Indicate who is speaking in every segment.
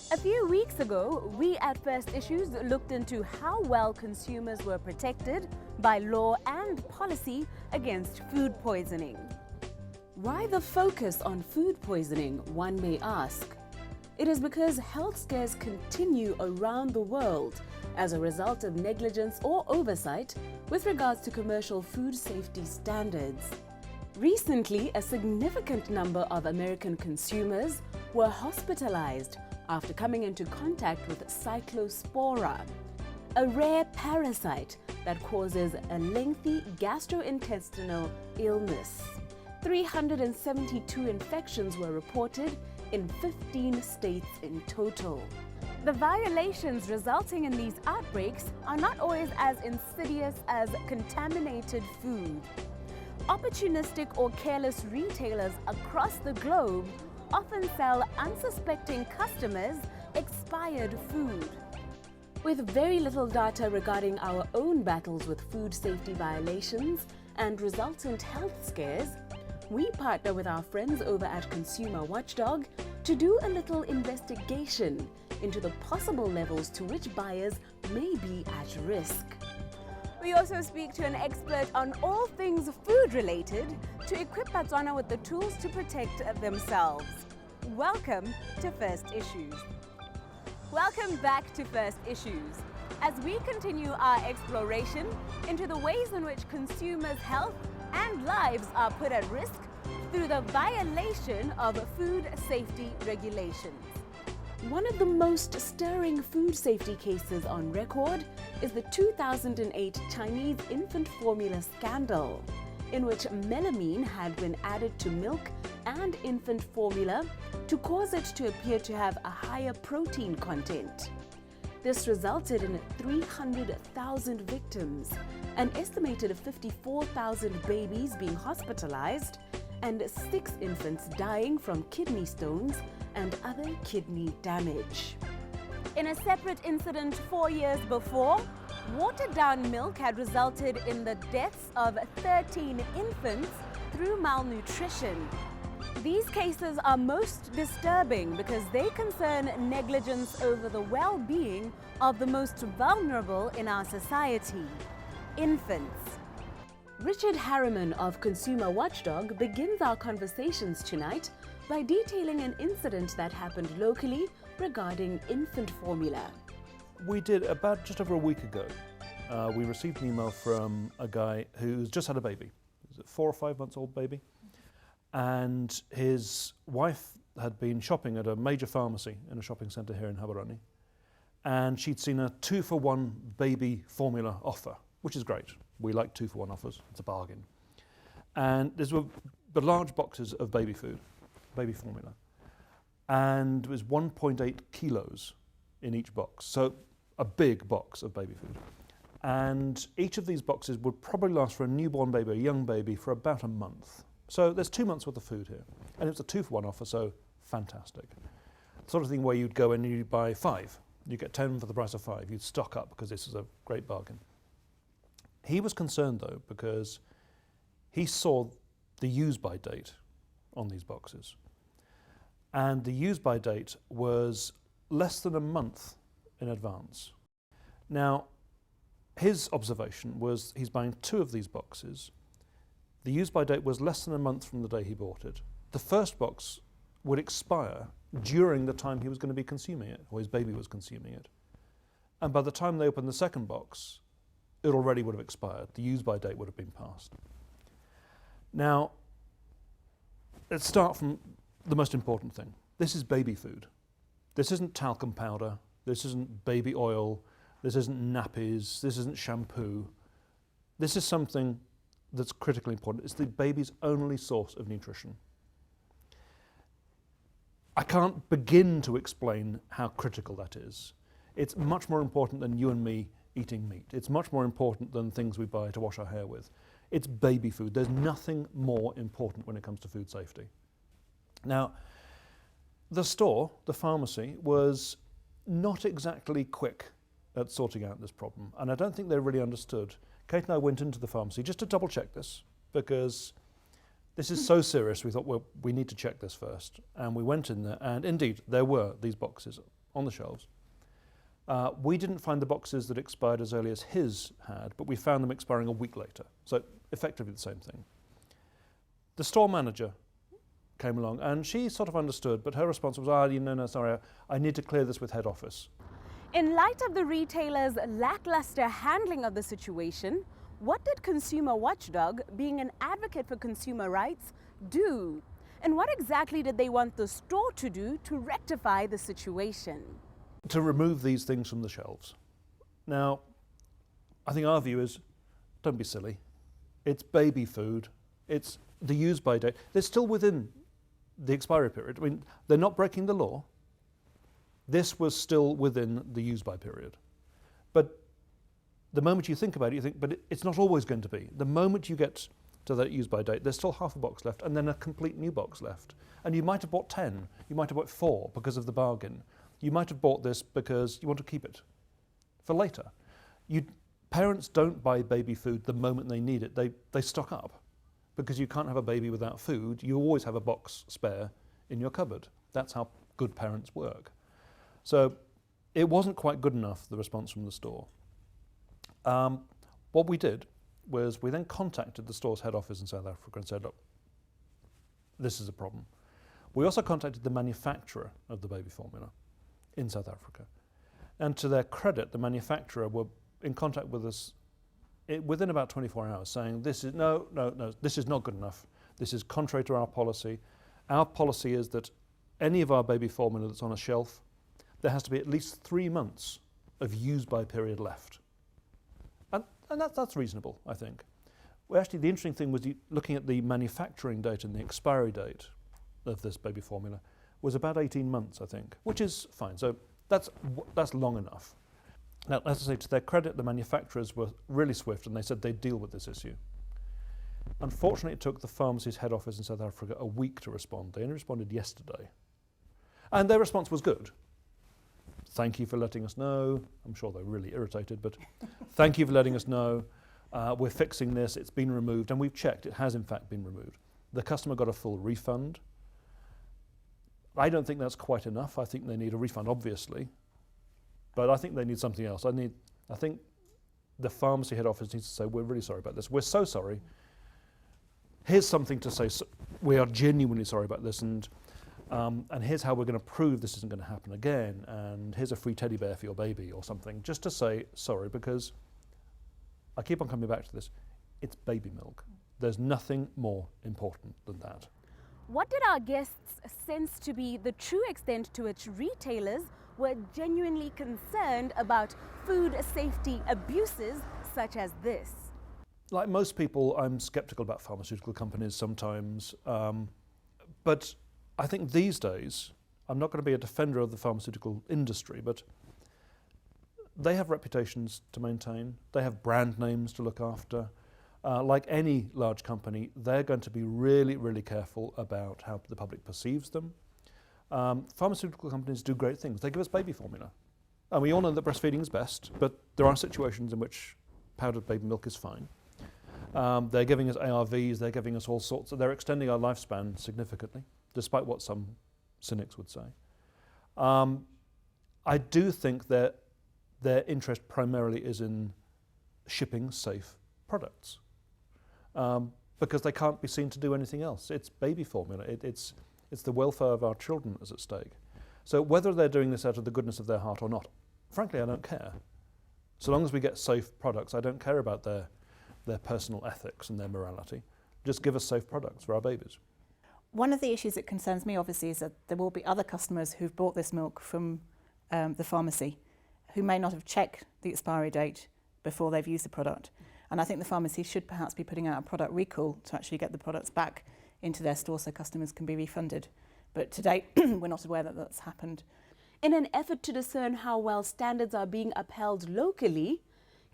Speaker 1: A few weeks ago, we at First Issues looked into how well consumers were protected by law and policy against food poisoning. Why the focus on food poisoning, one may ask? It is because health scares continue around the world as a result of negligence or oversight with regards to commercial food safety standards. Recently, a significant number of American consumers were hospitalized after coming into contact with cyclospora, a rare parasite that causes a lengthy gastrointestinal illness. 372 infections were reported in 15 states in total. The violations resulting in these outbreaks are not always as insidious as contaminated food. Opportunistic or careless retailers across the globe often sell unsuspecting customers expired food. With very little data regarding our own battles with food safety violations and resultant health scares, we partner with our friends over at Consumer Watchdog to do a little investigation into the possible levels to which buyers may be at risk. We also speak to an expert on all things food related to equip Botswana with the tools to protect themselves. Welcome to First Issues. Welcome back to First Issues as we continue our exploration into the ways in which consumers' health and lives are put at risk through the violation of food safety regulations. One of the most stirring food safety cases on record is the 2008 Chinese infant formula scandal, in which melamine had been added to milk and infant formula to cause it to appear to have a higher protein content. This resulted in 300,000 victims, an estimated 54,000 babies being hospitalized, and 6 infants dying from kidney stones and other kidney damage. In a separate incident 4 years before, watered down milk had resulted in the deaths of 13 infants through malnutrition. These cases are most disturbing because they concern negligence over the well-being of the most vulnerable in our society, infants. Richard Harriman of Consumer Watchdog begins our conversations tonight by detailing an incident that happened locally regarding infant formula.
Speaker 2: We did about just over a week ago. We received an email from a guy who's just had a baby. Is it 4 or 5 months old baby? And his wife had been shopping at a major pharmacy in a shopping centre here in Habarani. And she'd seen a 2-for-1 baby formula offer, which is great. We like 2-for-1 offers, it's a bargain. And these were the large boxes of baby food, baby formula. And it was 1.8 kilos in each box, so a big box of baby food. And each of these boxes would probably last for a newborn baby, a young baby, for about a month. So there's 2 months worth of food here. And it was a 2-for-1 offer, so fantastic. The sort of thing where you'd go in and you'd buy 5. You get 10 for the price of 5. You'd stock up because this was a great bargain. He was concerned though because he saw the use-by date on these boxes. And the use-by date was less than a month in advance. Now, his observation was he's buying 2 of these boxes. The use-by date was less than a month from the day he bought it. The first box would expire during the time he was going to be consuming it, or his baby was consuming it. And by the time they opened the second box, it already would have expired. The use-by date would have been passed. Now, let's start from the most important thing. This is baby food. This isn't talcum powder. This isn't baby oil. This isn't nappies. This isn't shampoo. This is something that's critically important. It's the baby's only source of nutrition. I can't begin to explain how critical that is. It's much more important than you and me eating meat. It's much more important than things we buy to wash our hair with. It's baby food. There's nothing more important when it comes to food safety. Now, the store, the pharmacy, was not exactly quick at sorting out this problem, and I don't think they really understood. Kate and I went into the pharmacy just to double check this, because this is so serious we thought, well, we need to check this first. And we went in there, and indeed, there were these boxes on the shelves. We didn't find the boxes that expired as early as his had, but we found them expiring a week later. So effectively the same thing. The store manager came along and she sort of understood, but her response was, no, sorry, I need to clear this with head office.
Speaker 1: In light of the retailer's lackluster handling of the situation, what did Consumer Watchdog, being an advocate for consumer rights, do? And what exactly did they want the store to do to rectify the situation?
Speaker 2: To remove these things from the shelves. Now, I think our view is, don't be silly. It's baby food. It's the use by date. They're still within the expiry period. I mean, they're not breaking the law. This was still within the use by period. But the moment you think about it, you think, but it's not always going to be. The moment you get to that use by date, there's still half a box left and then a complete new box left. And you might have bought 10, you might have bought 4 because of the bargain. You might have bought this because you want to keep it for later. Parents don't buy baby food the moment they need it. They stock up because you can't have a baby without food. You always have a box spare in your cupboard. That's how good parents work. So it wasn't quite good enough, the response from the store. What we did was we then contacted the store's head office in South Africa and said, look, this is a problem. We also contacted the manufacturer of the baby formula in South Africa. And to their credit, the manufacturer were in contact with us within about 24 hours saying, this is no, this is not good enough. This is contrary to our policy. Our policy is that any of our baby formula that's on a shelf, there has to be at least 3 months of use by period left. And that's reasonable, I think. Well, actually, the interesting thing was looking at the manufacturing date and the expiry date of this baby formula was about 18 months, I think, which is fine. So that's long enough. Now, as I say, to their credit, the manufacturers were really swift and they said they'd deal with this issue. Unfortunately, it took the pharmacy's head office in South Africa a week to respond. They only responded yesterday. And their response was good. Thank you for letting us know. I'm sure they're really irritated, but thank you for letting us know. We're fixing this. It's been removed, and we've checked. It has, in fact, been removed. The customer got a full refund. I don't think that's quite enough. I think they need a refund, obviously, but I think they need something else. I think the pharmacy head office needs to say, we're really sorry about this. We're so sorry. Here's something to say. We are genuinely sorry about this, and here's how we're going to prove this isn't going to happen again, and here's a free teddy bear for your baby or something, just to say sorry, because I keep on coming back to this. It's baby milk. There's nothing more important than that.
Speaker 1: What did our guests sense to be the true extent to which retailers were genuinely concerned about food safety abuses such as this?
Speaker 2: Like most people, I'm skeptical about pharmaceutical companies sometimes, but I think these days, I'm not going to be a defender of the pharmaceutical industry, but they have reputations to maintain. They have brand names to look after. Like any large company, they're going to be really, really careful about how the public perceives them. Pharmaceutical companies do great things. They give us baby formula. And we all know that breastfeeding is best, but there are situations in which powdered baby milk is fine. They're giving us ARVs, they're giving us all sorts, they're extending our lifespan significantly, despite what some cynics would say. I do think that their interest primarily is in shipping safe products, because they can't be seen to do anything else. It's baby formula. It's the welfare of our children that's at stake. So whether they're doing this out of the goodness of their heart or not, frankly, I don't care. So long as we get safe products, I don't care about their personal ethics and their morality. Just give us safe products for our babies.
Speaker 3: One of the issues that concerns me, obviously, is that there will be other customers who've bought this milk from the pharmacy who may not have checked the expiry date before they've used the product. And I think the pharmacy should perhaps be putting out a product recall to actually get the products back into their store so customers can be refunded. But to date, we're not aware that that's happened.
Speaker 1: In an effort to discern how well standards are being upheld locally,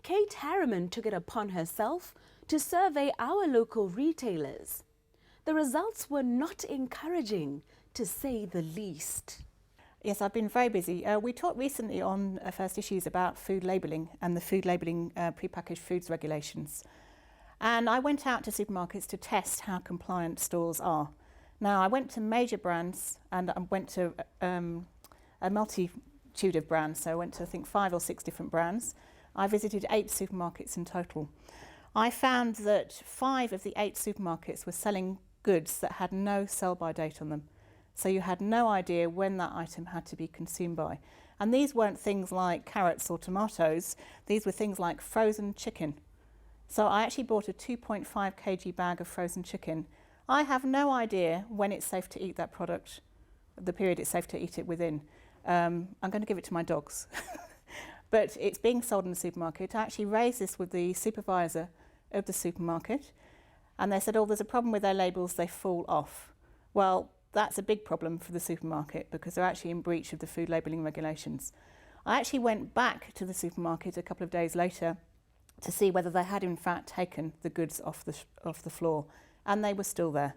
Speaker 1: Kate Harriman took it upon herself to survey our local retailers. The results were not encouraging, to say the least.
Speaker 3: Yes, I've been very busy. We talked recently on First Issues about food labelling and the food labelling prepackaged foods regulations. And I went out to supermarkets to test how compliant stores are. Now, I went to major brands and I went to a multitude of brands. So I went to, I think, 5 or 6 different brands. I visited 8 supermarkets in total. I found that 5 of the 8 supermarkets were selling goods that had no sell-by date on them. So you had no idea when that item had to be consumed by. And these weren't things like carrots or tomatoes, these were things like frozen chicken. So I actually bought a 2.5 kg bag of frozen chicken. I have no idea when it's safe to eat that product, the period it's safe to eat it within. I'm going to give it to my dogs. But it's being sold in the supermarket. I actually raised this with the supervisor of the supermarket, and they said, oh, there's a problem with their labels, they fall off. Well, that's a big problem for the supermarket because they're actually in breach of the food labelling regulations. I actually went back to the supermarket a couple of days later to see whether they had in fact taken the goods off the floor, and they were still there.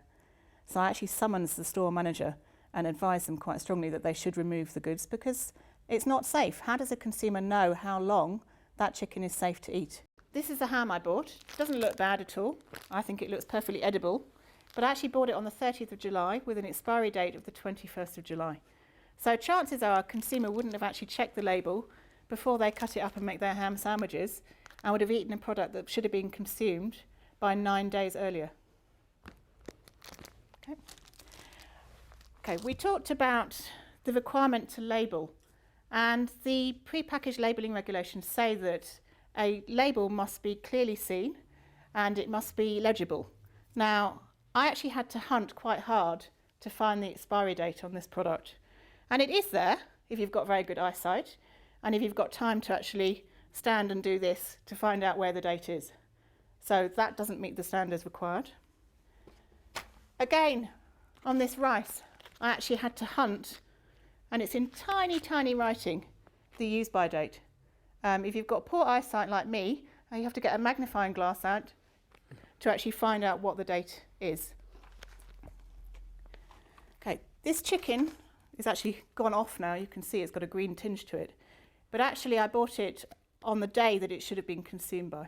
Speaker 3: So I actually summoned the store manager and advised them quite strongly that they should remove the goods because it's not safe. How does a consumer know how long that chicken is safe to eat? This is the ham I bought. It doesn't look bad at all. I think it looks perfectly edible. But I actually bought it on the 30th of July with an expiry date of the 21st of July. So chances are a consumer wouldn't have actually checked the label before they cut it up and make their ham sandwiches and would have eaten a product that should have been consumed by 9 days earlier. Okay, we talked about the requirement to label, and the pre-packaged labelling regulations say that a label must be clearly seen and it must be legible. Now, I actually had to hunt quite hard to find the expiry date on this product. And it is there if you've got very good eyesight and if you've got time to actually stand and do this to find out where the date is. So that doesn't meet the standards required. Again, on this rice, I actually had to hunt, and it's in tiny, tiny writing, the use by date. If you've got poor eyesight like me, you have to get a magnifying glass out to actually find out what the date is. Okay, this chicken is actually gone off now. You can see it's got a green tinge to it. But actually I bought it on the day that it should have been consumed by.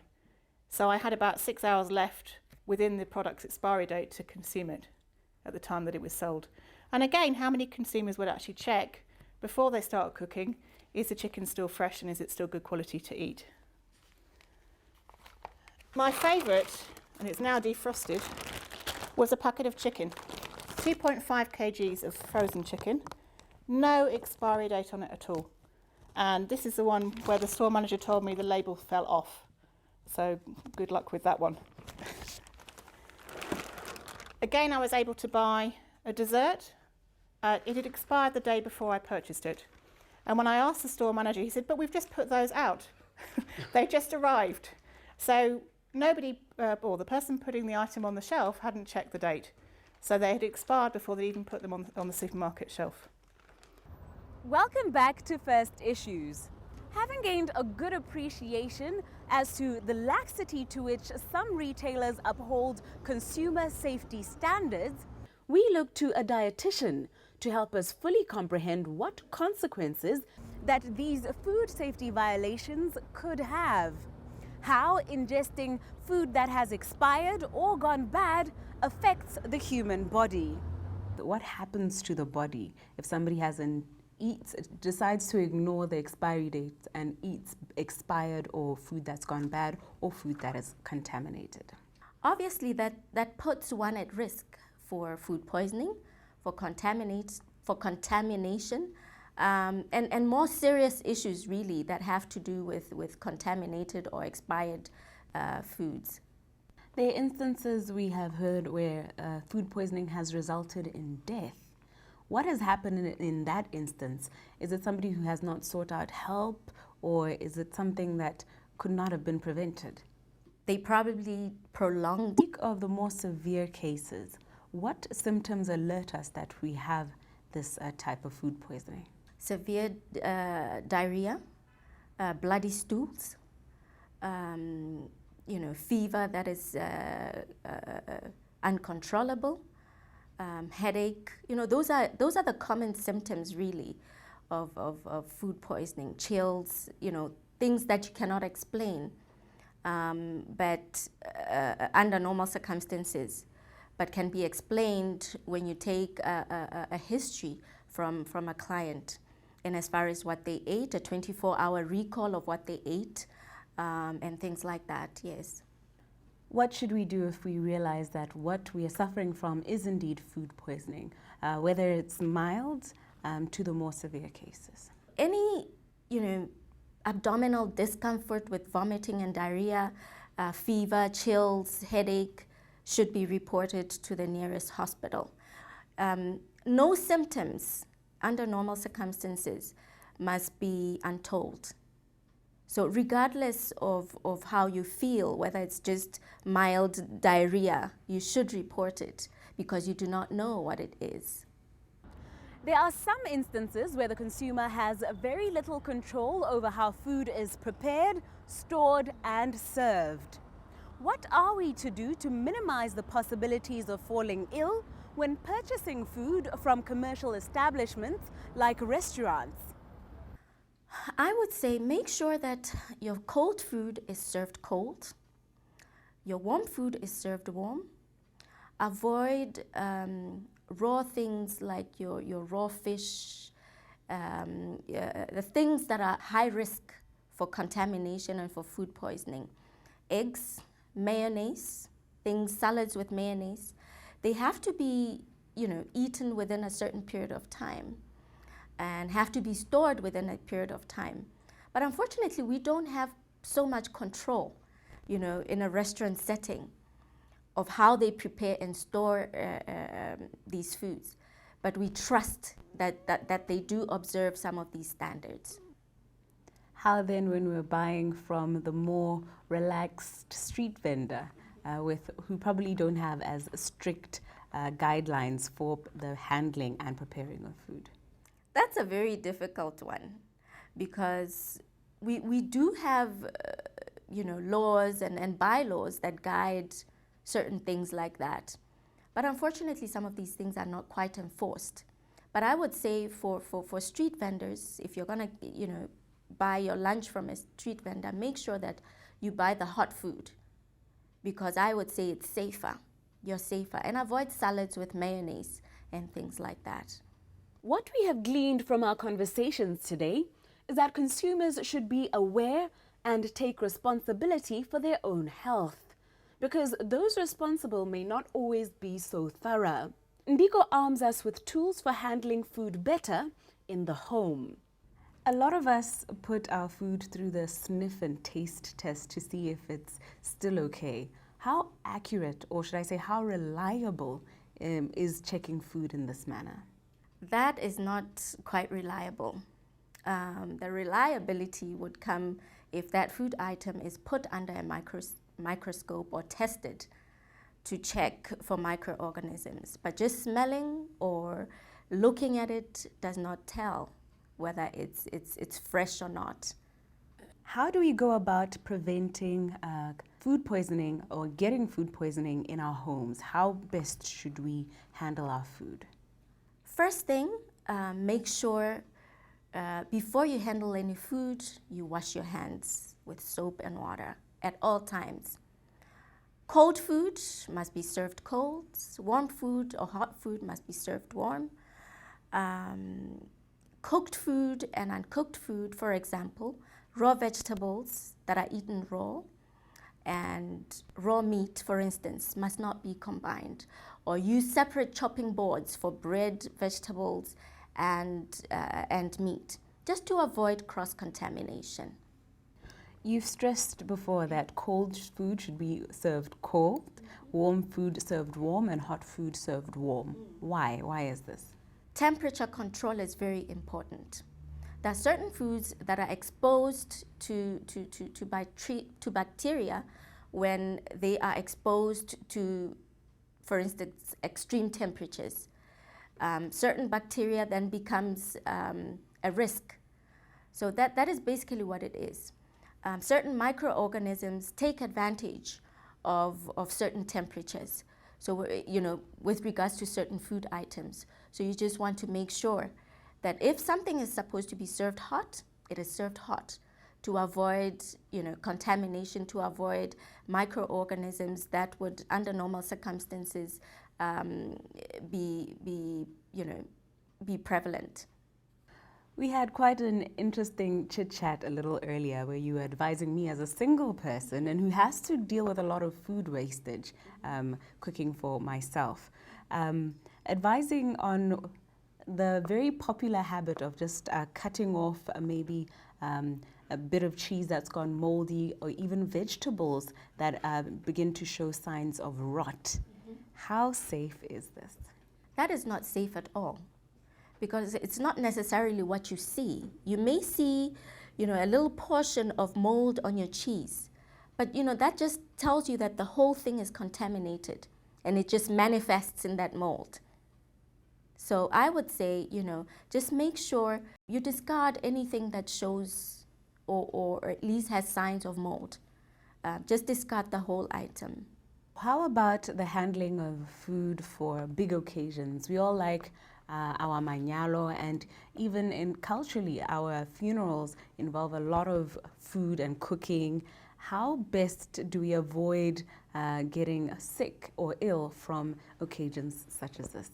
Speaker 3: So I had about 6 hours left within the product's expiry date to consume it at the time that it was sold. And again, how many consumers would actually check before they start cooking, is the chicken still fresh and is it still good quality to eat? My favourite, and it's now defrosted, was a packet of chicken. 2.5 kgs of frozen chicken, no expiry date on it at all. And this is the one where the store manager told me the label fell off. So good luck with that one. Again, I was able to buy a dessert. It had expired the day before I purchased it. And when I asked the store manager, he said, but we've just put those out. They just arrived. So nobody, or the person putting the item on the shelf hadn't checked the date. So they had expired before they even put them on the supermarket shelf.
Speaker 1: Welcome back to First Issues. Having gained a good appreciation as to the laxity to which some retailers uphold consumer safety standards, we look to a dietitian to help us fully comprehend what consequences that these food safety violations could have. How ingesting food that has expired or gone bad affects the human body.
Speaker 4: What happens to the body if somebody decides to ignore the expiry date and eats expired or food that's gone bad or food that is contaminated?
Speaker 5: Obviously, that puts one at risk for food poisoning, for contamination, and more serious issues really that have to do with contaminated or expired foods.
Speaker 4: There are instances we have heard where food poisoning has resulted in death. What has happened in that instance? Is it somebody who has not sought out help, or is it something that could not have been prevented?
Speaker 5: They probably prolonged.
Speaker 4: Speak of the more severe cases. What symptoms alert us that we have this type of food poisoning?
Speaker 5: Severe diarrhea, bloody stools, fever that is uncontrollable, headache. Those are the common symptoms really of food poisoning. Chills, things that you cannot explain, but under normal circumstances, but can be explained when you take a history from a client. in as far as what they ate, a 24-hour recall of what they ate, and things like that, yes.
Speaker 4: What should we do if we realize that what we are suffering from is indeed food poisoning, whether it's mild to the more severe cases?
Speaker 5: Any, abdominal discomfort with vomiting and diarrhea, fever, chills, headache should be reported to the nearest hospital. No symptoms under normal circumstances must be untold. So regardless of how you feel, whether it's just mild diarrhea, you should report it because you do not know what it is.
Speaker 1: There are some instances where the consumer has very little control over how food is prepared, stored, and served. What are we to do to minimize the possibilities of falling ill when purchasing food from commercial establishments like restaurants?
Speaker 5: I would say make sure that your cold food is served cold, your warm food is served warm. Avoid raw things like your raw fish, the things that are high risk for contamination and for food poisoning. Eggs, mayonnaise, salads with mayonnaise, they have to be, eaten within a certain period of time and have to be stored within a period of time. But unfortunately, we don't have so much control, in a restaurant setting of how they prepare and store these foods. But we trust that they do observe some of these standards.
Speaker 4: How then, when we're buying from the more relaxed street vendor, who probably don't have as strict guidelines for the handling and preparing of food?
Speaker 5: That's a very difficult one because we do have, laws and bylaws that guide certain things like that. But unfortunately, some of these things are not quite enforced. But I would say for street vendors, if you're going to, buy your lunch from a street vendor, make sure that you buy the hot food because I would say it's safer. You're safer. And avoid salads with mayonnaise and things like that.
Speaker 1: What we have gleaned from our conversations today is that consumers should be aware and take responsibility for their own health, because those responsible may not always be so thorough. Ndiko arms us with tools for handling food better in the home.
Speaker 4: A lot of us put our food through the sniff and taste test to see if it's still okay. How accurate, or should I say how reliable, is checking food in this manner?
Speaker 5: That is not quite reliable. The reliability would come if that food item is put under a microscope or tested to check for microorganisms. But just smelling or looking at it does not tell whether it's fresh or not.
Speaker 4: How do we go about preventing food poisoning or getting food poisoning in our homes? How best should we handle our food?
Speaker 5: First thing, make sure before you handle any food, you wash your hands with soap and water at all times. Cold food must be served cold. Warm food or hot food must be served warm. Cooked food and uncooked food, for example, raw vegetables that are eaten raw and raw meat, for instance, must not be combined. Or use separate chopping boards for bread, vegetables, and meat, just to avoid cross-contamination.
Speaker 4: You've stressed before that cold food should be served cold, warm food served warm, and hot food served warm. Why? Why is this?
Speaker 5: Temperature control is very important. There are certain foods that are exposed to bacteria when they are exposed to, for instance, extreme temperatures. Certain bacteria then becomes a risk. So that is basically what it is. Certain microorganisms take advantage of certain temperatures. So, with regards to certain food items. So you just want to make sure that if something is supposed to be served hot, it is served hot to avoid, contamination, to avoid microorganisms that would, under normal circumstances, be prevalent.
Speaker 4: We had quite an interesting chit-chat a little earlier where you were advising me as a single person and who has to deal with a lot of food wastage, cooking for myself, advising on the very popular habit of just cutting off maybe a bit of cheese that's gone moldy, or even vegetables that begin to show signs of rot. How safe is this?
Speaker 5: That is not safe at all, because it's not necessarily what you see. You may see, a little portion of mold on your cheese, but that just tells you that the whole thing is contaminated and it just manifests in that mold. So I would say, just make sure you discard anything that shows or at least has signs of mold. Just discard the whole item.
Speaker 4: How about the handling of food for big occasions? We all like our manyalo, and even culturally, our funerals involve a lot of food and cooking. How best do we avoid getting sick or ill from occasions such as this?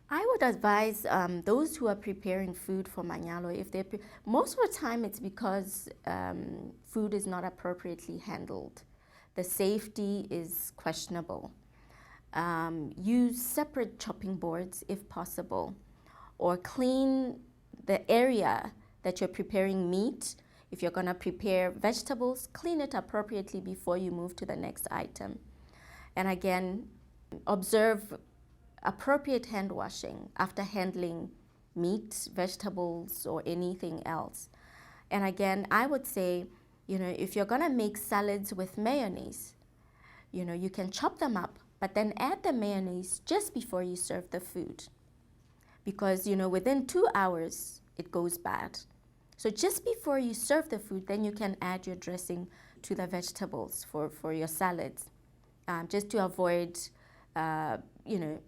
Speaker 5: I would advise those who are preparing food for manyalo, most of the time it's because food is not appropriately handled. The safety is questionable. Use separate chopping boards if possible, or clean the area that you're preparing meat. If you're going to prepare vegetables, clean it appropriately before you move to the next item. And again, observe appropriate hand washing after handling meat, vegetables, or anything else. And again, I would say, if you're going to make salads with mayonnaise, you can chop them up, but then add the mayonnaise just before you serve the food. Because, within 2 hours, it goes bad. So just before you serve the food, then you can add your dressing to the vegetables for your salads, just to avoid,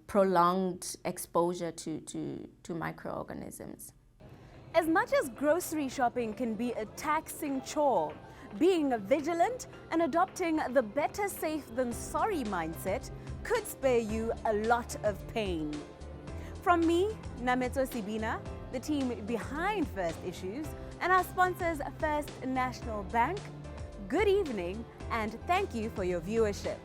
Speaker 5: prolonged exposure to microorganisms.
Speaker 1: As much as grocery shopping can be a taxing chore, being vigilant and adopting the better safe than sorry mindset could spare you a lot of pain. From me, Nametso Sibina, the team behind First Issues, and our sponsors First National Bank, good evening and thank you for your viewership.